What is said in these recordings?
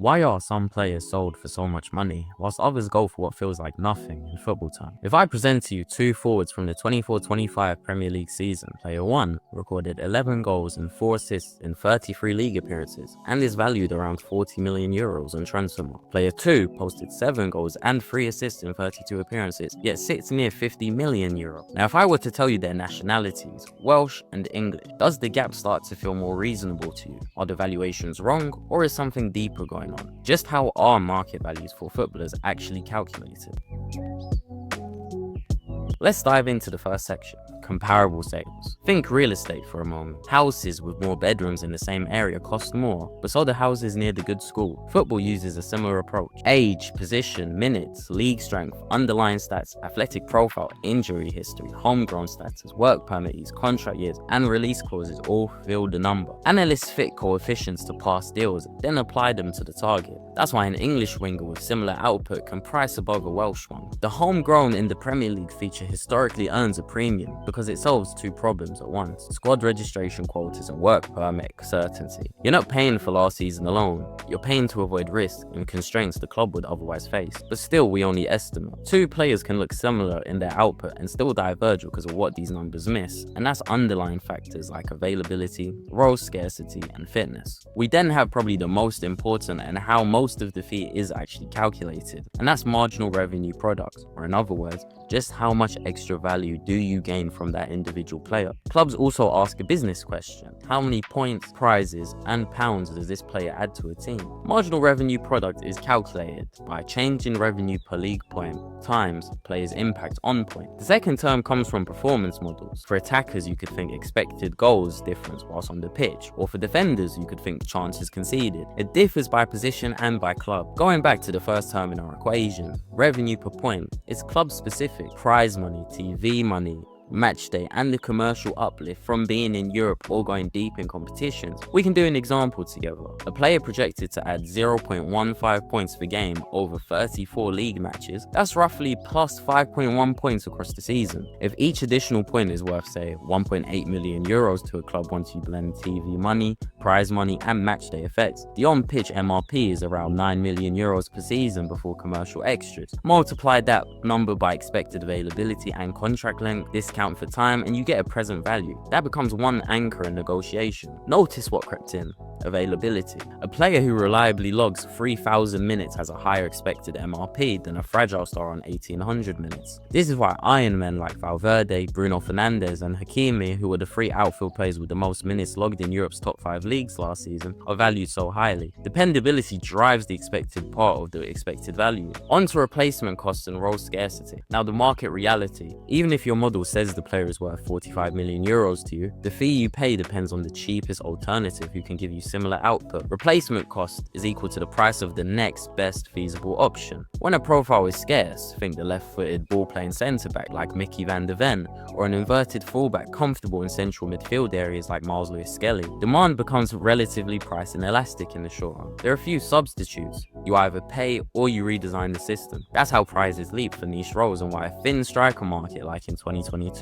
Why are some players sold for so much money, whilst others go for what feels like nothing in football time? If I present to you two forwards from the 24-25 Premier League season, player 1 recorded 11 goals and 4 assists in 33 league appearances, and is valued around €40 million on Transfermarkt. Player 2 posted 7 goals and 3 assists in 32 appearances, yet sits near €50 million. Now if I were to tell you their nationalities, Welsh and English, does the gap start to feel more reasonable to you? Are the valuations wrong, or is something deeper going on? Just how are market values for footballers actually calculated? Let's dive into the first section, comparable sales. Think real estate for a moment. Houses with more bedrooms in the same area cost more, but so do houses near the good school. Football uses a similar approach. Age, position, minutes, league strength, underlying stats, athletic profile, injury history, homegrown status, work permits, contract years, and release clauses all fill the number. Analysts fit coefficients to past deals, then apply them to the target. That's why an English winger with similar output can price above a Welsh one. The homegrown in the Premier League feature historically earns a premium because it solves two problems at once: squad registration quotas and work permit certainty. You're not paying for last season alone, you're paying to avoid risk and constraints the club would otherwise face. But still, we only estimate. Two players can look similar in their output and still diverge because of what these numbers miss, and that's underlying factors like availability, role scarcity, and fitness. We then have probably the most important and how most of the fee is actually calculated, and that's marginal revenue product, or in other words, just how much extra value do you gain from that individual player. Clubs also ask a business question: how many points, prizes, and pounds does this player add to a team? Marginal revenue product is calculated by change in revenue per league point times player's impact on point. The second term comes from performance models. For attackers, you could think expected goals difference whilst on the pitch, or for defenders, you could think chances conceded. It differs by position and by club. Going back to the first term in our equation, revenue per point is club specific. Prize money, TV money, match day, and the commercial uplift from being in Europe or going deep in competitions. We can do an example together. A player projected to add 0.15 points per game over 34 league matches, that's roughly plus 5.1 points across the season. If each additional point is worth, say, €1.8 million to a club once you blend TV money, prize money, and match day effects, the on-pitch MRP is around €9 million per season before commercial extras. Multiply that number by expected availability and contract length, discount for time, and you get a present value. That becomes one anchor in negotiation. Notice what crept in: availability. A player who reliably logs 3,000 minutes has a higher expected MRP than a fragile star on 1,800 minutes. This is why iron men like Valverde, Bruno Fernandes, and Hakimi, who were the three outfield players with the most minutes logged in Europe's top 5 leagues last season, are valued so highly. Dependability drives the expected part of the expected value. On to replacement costs and role scarcity. Now, the market reality: even if your model says the player is worth €45 million to you, the fee you pay depends on the cheapest alternative who can give you similar output. Replacement cost is equal to the price of the next best feasible option. When a profile is scarce, think the left-footed ball-playing centre-back like Mickey van der Ven, or an inverted fullback comfortable in central midfield areas like Miles Lewis-Skelly. Demand becomes relatively price inelastic in the short run. There are a few substitutes. You either pay or you redesign the system. That's how prizes leap for niche roles, and why a thin striker market like in 2022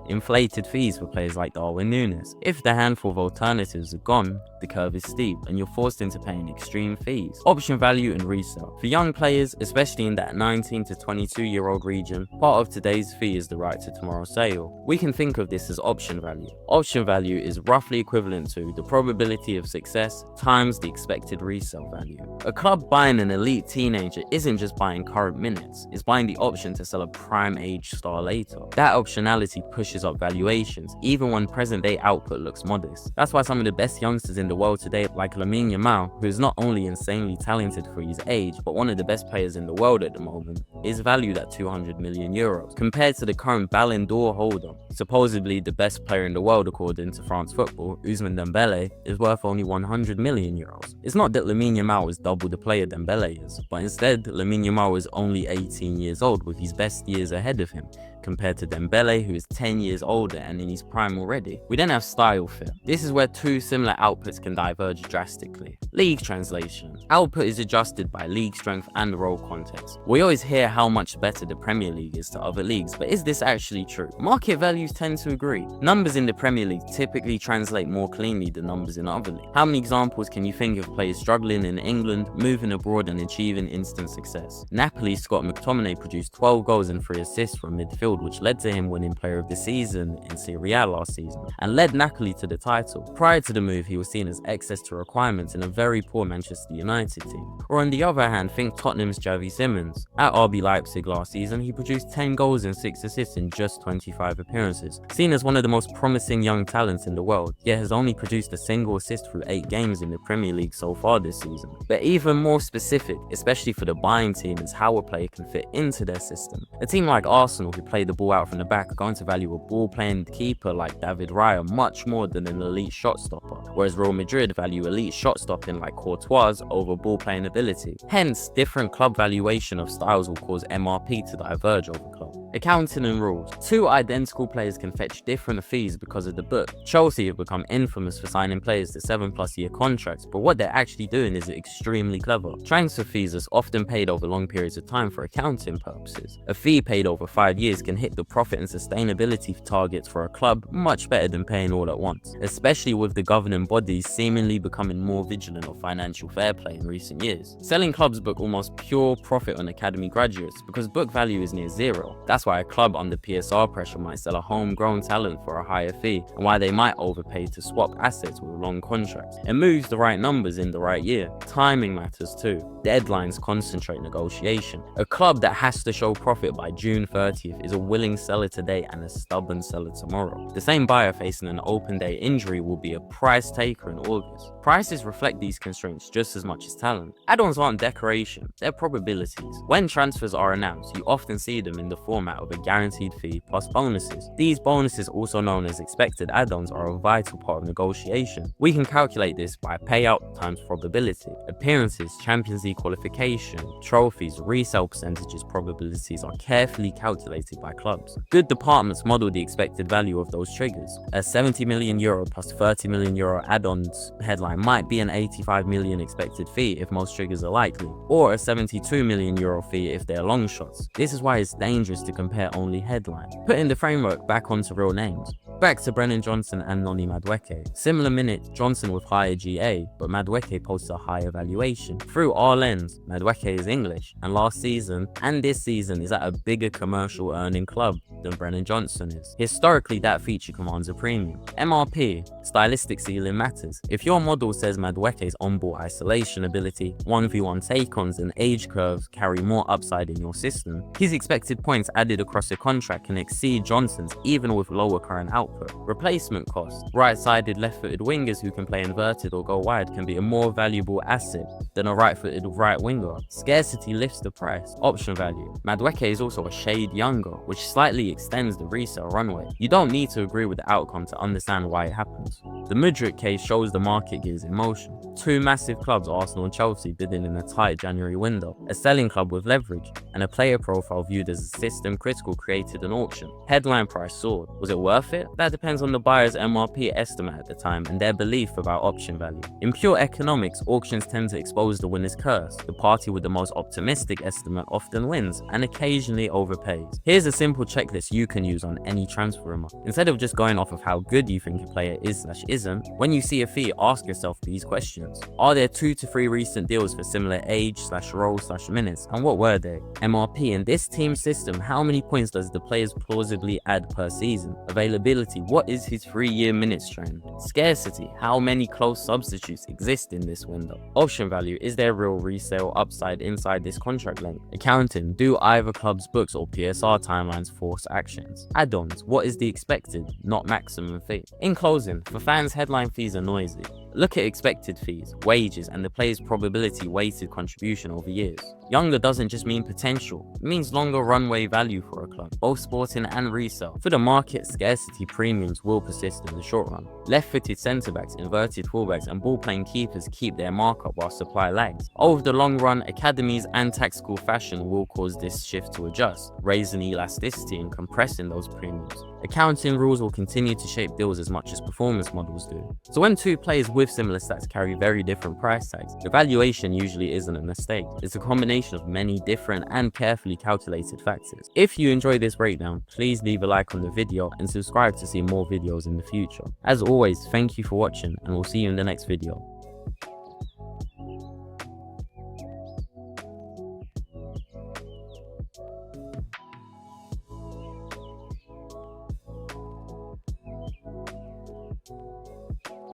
inflated fees for players like Darwin Núñez. If the handful of alternatives are gone, the curve is steep and you're forced into paying extreme fees. Option value and resale. For young players, especially in that 19 to 22-year-old region, part of today's fee is the right to tomorrow's sale. We can think of this as option value. Option value is roughly equivalent to the probability of success times the expected resale value. A club buying an elite teenager isn't just buying current minutes, it's buying the option to sell a prime age star later. That optionality pushes up valuations, even when present day output looks modest. That's why some of the best youngsters in the world today, like Lamine Yamal, who is not only insanely talented for his age, but one of the best players in the world at the moment, is valued at €200 million, compared to the current Ballon d'Or holder. Supposedly the best player in the world according to France Football, Ousmane Dembele, is worth only €100 million. It's not that Lamine Yamal is double the player Dembele is, but instead Lamine Yamal is only 18 years old with his best years ahead of him, compared to Dembele, who is 10 years older and in his prime already. We then have style fit. This is where two similar outputs can diverge drastically. League translation. Output is adjusted by league strength and role context. We always hear how much better the Premier League is to other leagues, but is this actually true? Market values tend to agree. Numbers in the Premier League typically translate more cleanly than numbers in other leagues. How many examples can you think of players struggling in England, moving abroad and achieving instant success? Napoli's Scott McTominay produced 12 goals and 3 assists from midfield, which led to him winning Player of the Season in Serie A last season, and led Napoli to the title. Prior to the move, he was seen as excess to requirements in a very poor Manchester United team. Or on the other hand, think Tottenham's Xavi Simons. At RB Leipzig last season, he produced 10 goals and 6 assists in just 25 appearances. Seen as one of the most promising young talents in the world, yet has only produced a single assist through 8 games in the Premier League so far this season. But even more specific, especially for the buying team, is how a player can fit into their system. A team like Arsenal, who play the ball out from the back, are going to value a ball-playing keeper like David Raya much more than an elite shot stopper, whereas Real Madrid value elite shot stopping like Courtois over ball-playing ability. Hence, different club valuation of styles will cause MRP to diverge over club. Accounting and rules. Two identical players can fetch different fees because of the book. Chelsea have become infamous for signing players to 7+ year contracts, but what they're actually doing is extremely clever. Transfer fees are often paid over long periods of time for accounting purposes. A fee paid over 5 years can hit the profit and sustainability targets for a club much better than paying all at once, especially with the governing bodies seemingly becoming more vigilant of financial fair play in recent years. Selling clubs book almost pure profit on academy graduates because book value is near zero. That's why a club under PSR pressure might sell a homegrown talent for a higher fee, and why they might overpay to swap assets with long contracts. It moves the right numbers in the right year. Timing matters too. Deadlines concentrate negotiation. A club that has to show profit by June 30th is a willing seller today and a stubborn seller tomorrow. The same buyer facing an open day injury will be a price taker in August. Prices reflect these constraints just as much as talent. Add-ons aren't decoration, they're probabilities. When transfers are announced, you often see them in the format of a guaranteed fee plus bonuses. These bonuses, also known as expected add-ons, are a vital part of negotiation. We can calculate this by payout times probability. Appearances, Champions League qualification, trophies, resale percentages probabilities are carefully calculated by clubs. Good departments model the expected value of those triggers. A €70 million plus €30 million add-ons headline might be an €85 million expected fee if most triggers are likely, or a €72 million fee if they're long shots. This is why it's dangerous to compare only headlines. Putting the framework back onto real names. Back to Brennan Johnson and Noni Madueke. Similar minutes, Johnson with higher GA, but Madueke posts a higher valuation. Through our lens, Madueke is English, and last season and this season is at a bigger commercial earning club than Brennan Johnson is. Historically, that feature commands a premium. MRP, stylistic ceiling matters. If your model says Madueke's on-ball isolation ability, 1v1 take-ons and age curves carry more upside in your system, his expected points added across a contract can exceed Johnson's even with lower current output. Replacement cost. Right-sided, left-footed wingers who can play inverted or go wide can be a more valuable asset than a right-footed right winger. Scarcity lifts the price. Option value. Madueke is also a shade younger, which slightly extends the resale runway. You don't need to agree with the outcome to understand why it happens. The Mudryk case shows the market gears in motion. Two massive clubs, Arsenal and Chelsea, bidding in a tight January window. A selling club with leverage, and a player profile viewed as a system critical created an auction. Headline price soared. Was it worth it? That depends on the buyer's MRP estimate at the time and their belief about option value. In pure economics, auctions tend to expose the winner's curse. The party with the most optimistic estimate often wins and occasionally overpays. Here's a simple checklist you can use on any transfer rumor. Instead of just going off of how good you think a player is/isn't, when you see a fee, ask yourself these questions. Are there 2 to 3 recent deals for similar age/role/minutes, and what were they? MRP. In this team system, how many points does the players plausibly add per season? Availability. What is his 3-year minutes trend? Scarcity. How many close substitutes exist in this window? Option value. Is there real resale upside inside this contract length? Accounting. Do either club's books or PSR timelines force actions? Add-ons. What is the expected, not maximum fee? In closing, for fans, headline fees are noisy. Look at expected fees, wages, and the player's probability weighted contribution over years. Younger doesn't just mean potential, it means longer runway value for a club, both sporting and resale. For the market, scarcity premiums will persist in the short run. Left-footed centre-backs, inverted fullbacks, and ball-playing keepers keep their markup while supply lags. Over the long run, academies and tactical fashion will cause this shift to adjust, raising elasticity and compressing those premiums. Accounting rules will continue to shape deals as much as performance models do. So when two players with similar stats carry very different price tags, the valuation usually isn't a mistake. It's a combination of many different and carefully calculated factors. If you enjoyed this breakdown, please leave a like on the video and subscribe to see more videos in the future. As always, thank you for watching, and we'll see you in the next video.